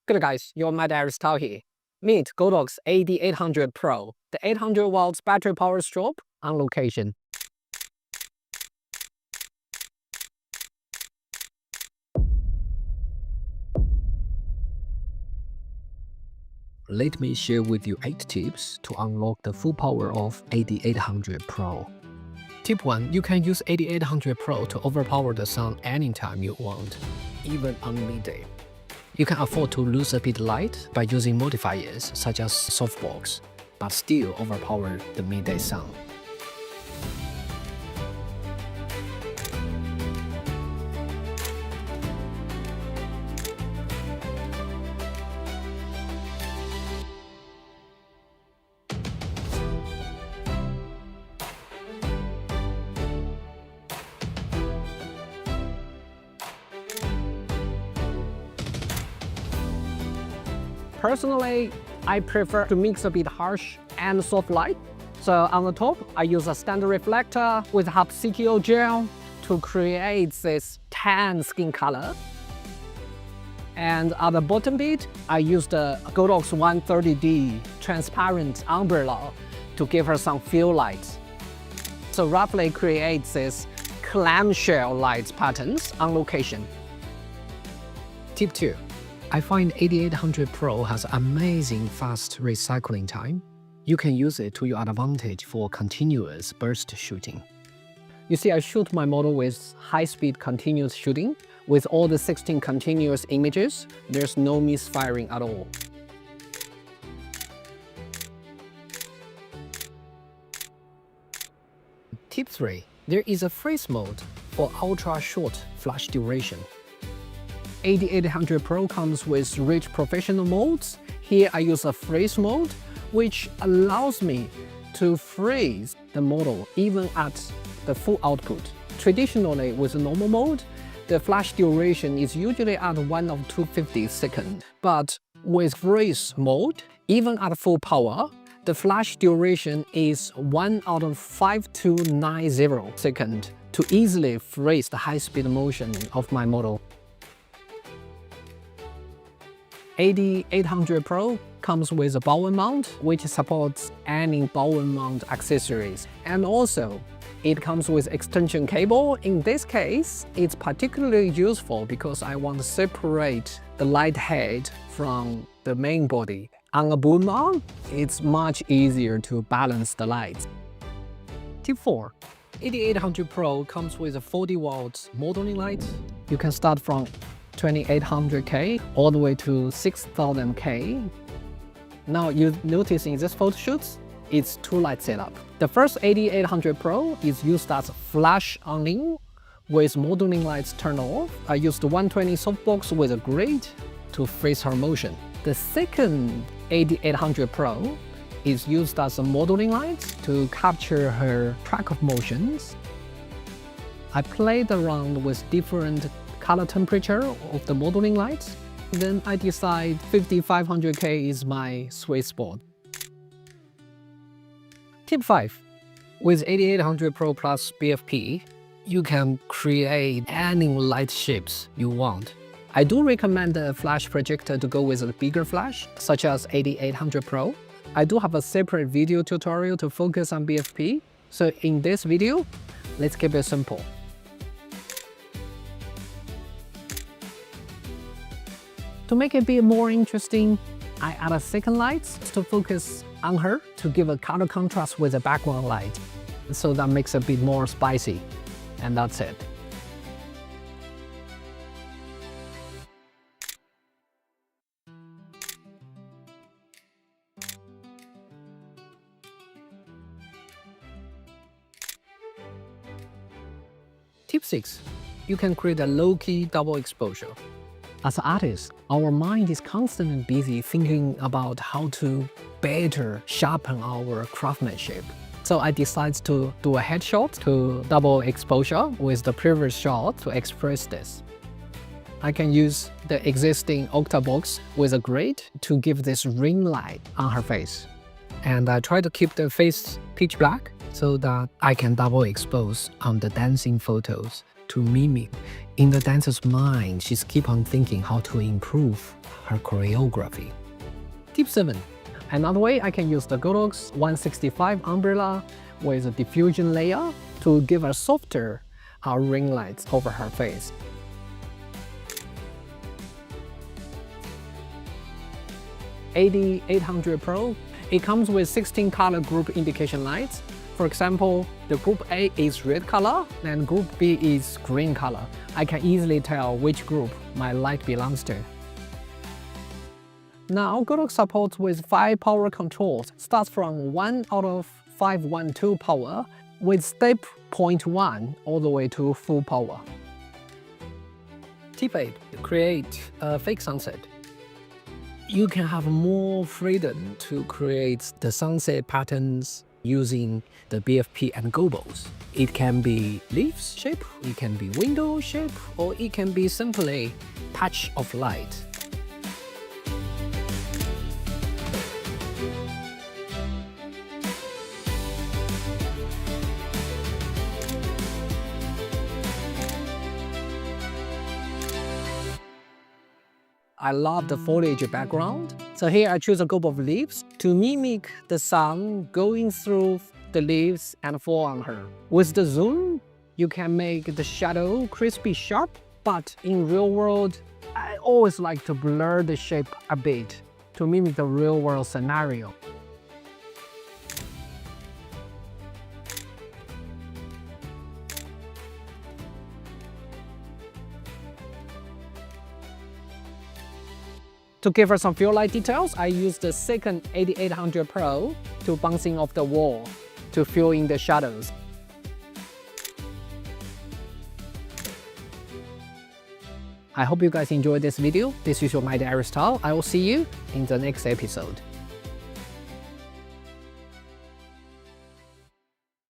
Good guys, your Mad Aristotle here. Meet Godox AD800Pro, the 800 watts battery power strobe on location. Let me share with you 8 tips to unlock the full power of AD800Pro. Tip 1. You can use AD800Pro to overpower the sound anytime you want, even on midday. You can afford to lose a bit light by using modifiers such as softbox, but still overpower the midday sound. Personally, I prefer to mix a bit harsh and soft light. So on the top, I use a standard reflector with half CTO gel to create this tan skin color. And at the bottom bit, I use the Godox 130D transparent umbrella to give her some fill lights. So roughly creates this clamshell light patterns on location. Tip 2. I find AD800Pro has amazing fast recycling time. You can use it to your advantage for continuous burst shooting. You see, I shoot my model with high-speed continuous shooting. With all the 16 continuous images, there's no misfiring at all. Tip 3. There is a freeze mode for ultra-short flash duration. AD800Pro comes with rich professional modes. Here I use a freeze mode, which allows me to freeze the model even at the full output. Traditionally, with a normal mode, the flash duration is usually at 1 of 250 seconds. But with freeze mode, even at full power, the flash duration is 1 out of 5290 seconds to easily freeze the high-speed motion of my model. AD800Pro comes with a Bowen mount, which supports any Bowen mount accessories. And also, it comes with extension cable. In this case, it's particularly useful because I want to separate the light head from the main body. On a boom mount, it's much easier to balance the lights. Tip 4. AD800Pro comes with a 40 watts modeling light. You can start from 2800K all the way to 6000K. Now you notice in this photo shoots, it's 2 light setup. The first AD800Pro is used as flash only with modeling lights turned off. I used 120 softbox with a grid to freeze her motion. The second AD800Pro is used as a modeling light to capture her track of motions. I played around with different color temperature of the modeling lights. Then I decide 5500K is my sweet spot. Tip 5. With AD800Pro plus BFP, you can create any light shapes you want. I do recommend the flash projector to go with a bigger flash, such as AD800Pro. I do have a separate video tutorial to focus on BFP. So in this video, let's keep it simple. To make it a bit more interesting, I add a second light to focus on her to give a color contrast with the background light. So that makes it a bit more spicy. And that's it. Tip 6. You can create a low-key double exposure. As artists, our mind is constantly busy thinking about how to better sharpen our craftsmanship. So I decided to do a headshot to double exposure with the previous shot to express this. I can use the existing octabox with a grid to give this ring light on her face. And I try to keep the face pitch black so that I can double expose on the dancing photos. to mimic. In the dancer's mind, she's keep on thinking how to improve her choreography. Tip 7. Another way I can use the Godox 165 umbrella with a diffusion layer to give a softer ring lights over her face. AD800Pro, it comes with 16 color group indication lights. For example, the group A is red color and group B is green color. I can easily tell which group my light belongs to. Now, Godox supports with 5 power controls, starts from 1 out of 512 power with step 0.1 all the way to full power. Tip 8. Create a fake sunset. You can have more freedom to create the sunset patterns using the BFP and Godox. It can be leaves shape, it can be window shape, or it can be simply patch of light. I love the foliage background. So here I choose a group of leaves to mimic the sun going through the leaves and fall on her. With the zoom, you can make the shadow crispy sharp, but in real world, I always like to blur the shape a bit to mimic the real world scenario. To give her some fill light details, I used the second AD800Pro to bouncing off the wall to fill in the shadows. I hope you guys enjoyed this video. This is your My Diary style. I will see you in the next episode.